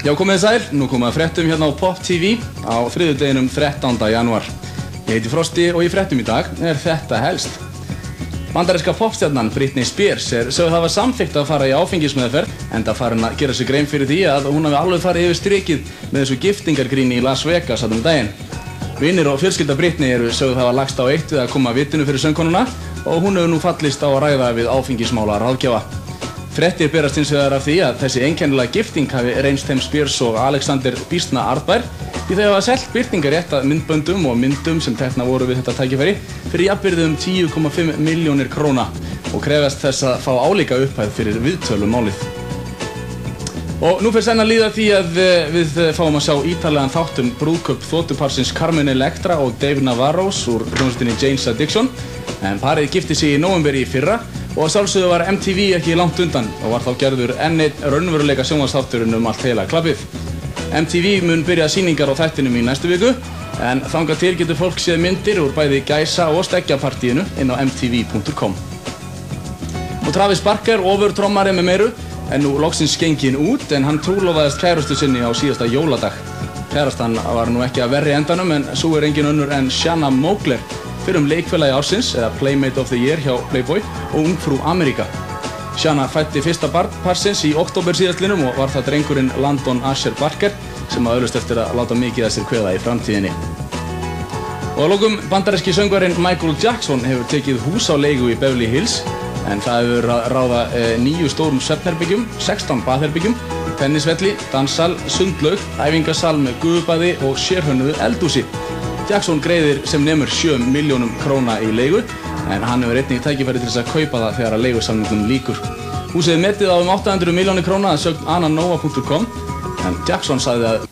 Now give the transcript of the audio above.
Já, komið sæl, nú komum við að fréttum hérna á Pop TV á þriðjudeginum 13. janúar. Ég heiti Frosti og í fréttum í dag er þetta helst. Bandaríska popstjarnan Britney Spears er sögð hafa samþykkt að fara í áfengismeðferð, enda farin að gera sig grein fyrir því að hún hafi alveg farið yfir strikið með þessu giftingargríni í Las Vegas þarna daginn. Vinir og fjölskylda Britney eru sögð hafa lagst á eitt við að koma vitinu fyrir söngkonuna og hún hefur nú fallist á að ræða við áfengismála ráðgjafa. Fréttir berast hins vegar af því að þessi einkennilega gifting hafi reynst þeim Spears og Alexander býsna arðbær því þau hafa selt birtingarétt að myndböndum og myndum sem tekna voru við þetta tækifæri fyrir jafnvirði 10,5 milljónir króna og krefjast þess að fá álíka upphæð fyrir viðtölu málið. Og nú fer senn að líða því að við fáum að sjá ítarlegan þáttun brúðkaup þotuparsins Carmen Electra og Dave Navarro úr hljómsveitinni Jane's Addiction, en parið gifti sig í nóvember í fyrra og að sjálfsögðu var MTV ekki langt undan og var þá gerður enn einn raunveruleika sjónvarpsþátturinn um allt heila klabbið. MTV mun byrja sýningar á þættinum í næstu viku, en þangað til getur fólk séð myndir úr bæði gæsa- og steggjapartíinu inn á mtv.com. Og Travis Barker, ofurtrommari með meiru, er nú loksins genginn út en hann trúlofaðist kærustu sinni á síðasta jóladag. Kærastan var nú ekki að verri endanum en svo er engin önnur en Shanna Moakler, fyrrum leikfélagi ársins eða Playmate of the Year hjá Playboy og ungfrú Ameríka. Shanna fætti fyrsta barn parsins í október síðastliðnum og var það drengurinn Landon Asher Barker sem að augljóst eftir að láta mikið að sér kveða í framtíðinni. Og að lokum, bandaríski söngvarinn Michael Jackson hefur tekið hús á leigu í Beverly Hills, en það hefur ráða 9 stórum svefnherbyggjum, 16 baðherbyggjum, tennisvelli, danssal, sundlaug, æfingasal með gufubaði og sérhönnuðu eldhúsi. Jackson greiðir sem nemur 7 milljónum króna í leigu, en hann hefur einnig tækifæri til þess að kaupa það þegar að leigusamningum lýkur. Húsið er metið á 800 milljónir króna að sögn ananova.com, en Jackson sagði að